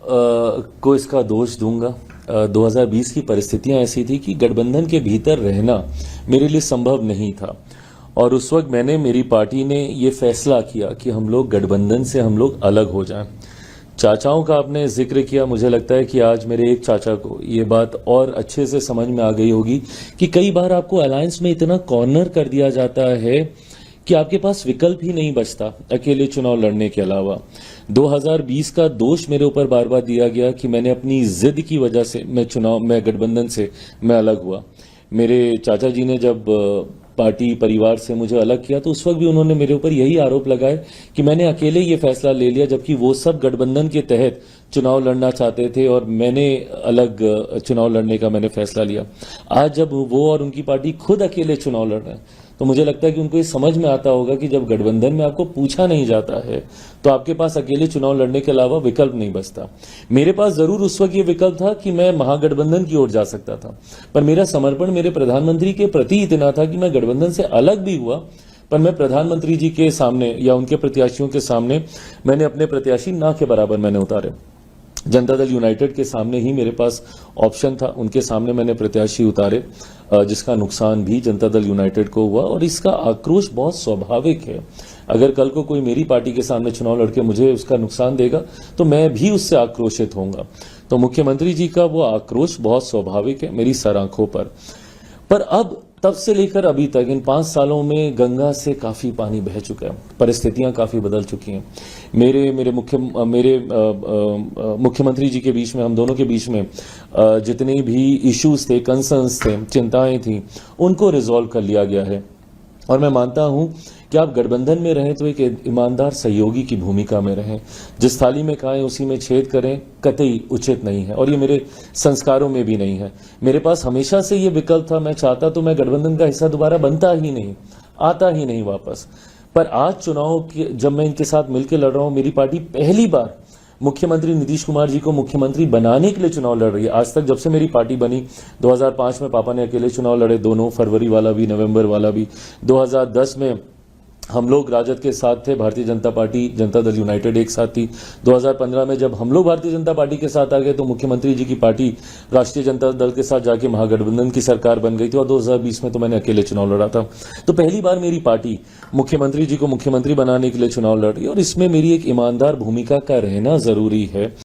को इसका दोष दूंगा। 2020 की परिस्थितियां ऐसी थी कि गठबंधन के भीतर रहना मेरे लिए संभव नहीं था और उस वक्त मेरी पार्टी ने ये फैसला किया कि हम लोग गठबंधन से अलग हो जाएं। चाचाओं का आपने जिक्र किया, मुझे लगता है कि आज मेरे एक चाचा को ये बात और अच्छे से समझ में आ गई होगी कि कई बार आपको अलायंस में इतना कॉर्नर कर दिया जाता है कि आपके पास विकल्प ही नहीं बचता अकेले चुनाव लड़ने के अलावा। 2020 का दोष मेरे ऊपर बार बार दिया गया कि मैंने अपनी जिद की वजह से मैं गठबंधन से अलग हुआ। मेरे चाचा जी ने जब पार्टी परिवार से मुझे अलग किया तो उस वक्त भी उन्होंने मेरे ऊपर यही आरोप लगाए कि मैंने अकेले ये फैसला ले लिया, जबकि वो सब गठबंधन के तहत चुनाव लड़ना चाहते थे और मैंने अलग चुनाव लड़ने का फैसला लिया। आज जब वो और उनकी पार्टी खुद अकेले चुनाव लड़ रहे हैं तो मुझे लगता है कि उनको ये समझ में आता होगा कि जब गठबंधन में आपको पूछा नहीं जाता है तो आपके पास अकेले चुनाव लड़ने के अलावा विकल्प नहीं बचता। मेरे पास जरूर उस वक्त ये विकल्प था कि मैं महागठबंधन की ओर जा सकता था, पर मेरा समर्पण मेरे प्रधानमंत्री के प्रति इतना था कि मैं गठबंधन से अलग भी हुआ पर मैं प्रधानमंत्री जी के सामने या उनके प्रत्याशियों के सामने मैंने अपने प्रत्याशी ना के बराबर उतारे। जनता दल यूनाइटेड के सामने ही मेरे पास ऑप्शन था, उनके सामने मैंने प्रत्याशी उतारे, जिसका नुकसान भी जनता दल यूनाइटेड को हुआ और इसका आक्रोश बहुत स्वाभाविक है। अगर कल को कोई मेरी पार्टी के सामने चुनाव लड़के मुझे उसका नुकसान देगा तो मैं भी उससे आक्रोशित होऊंगा। तो मुख्यमंत्री जी का वो आक्रोश बहुत स्वाभाविक है मेरी सर आंखों पर अब तब से लेकर अभी तक इन 5 सालों में गंगा से काफी पानी बह चुका है, परिस्थितियां काफी बदल चुकी हैं। मेरे मुख्यमंत्री जी के बीच में, हम दोनों के बीच में जितने भी इश्यूज थे, कंसर्न्स थे, चिंताएं थी, उनको रिजॉल्व कर लिया गया है। और मैं मानता हूं कि आप गठबंधन में रहें तो एक ईमानदार सहयोगी की भूमिका में रहें। जिस थाली में खाएं उसी में छेद करें कतई उचित नहीं है और ये मेरे संस्कारों में भी नहीं है। मेरे पास हमेशा से ये विकल्प था, मैं चाहता तो मैं गठबंधन का हिस्सा दोबारा बनता ही नहीं, आता ही नहीं वापस। पर आज चुनाव जब मैं इनके साथ मिलकर लड़ रहा हूं, मेरी पार्टी पहली बार मुख्यमंत्री नीतीश कुमार जी को मुख्यमंत्री बनाने के लिए चुनाव लड़ रही है। आज तक जब से मेरी पार्टी बनी, 2005 में पापा ने अकेले चुनाव लड़े, दोनों, फरवरी वाला भी, नवंबर वाला भी। 2010 में हम लोग राजद के साथ थे, भारतीय जनता पार्टी, जनता दल यूनाइटेड एक साथ थी। 2015 में जब हम लोग भारतीय जनता पार्टी के साथ आ गए तो मुख्यमंत्री जी की पार्टी राष्ट्रीय जनता दल के साथ जाके महागठबंधन की सरकार बन गई थी और 2020 में तो मैंने अकेले चुनाव लड़ा था। तो पहली बार मेरी पार्टी मुख्यमंत्री जी को मुख्यमंत्री बनाने के लिए चुनाव लड़ रही है और इसमें मेरी एक ईमानदार भूमिका का रहना जरूरी है।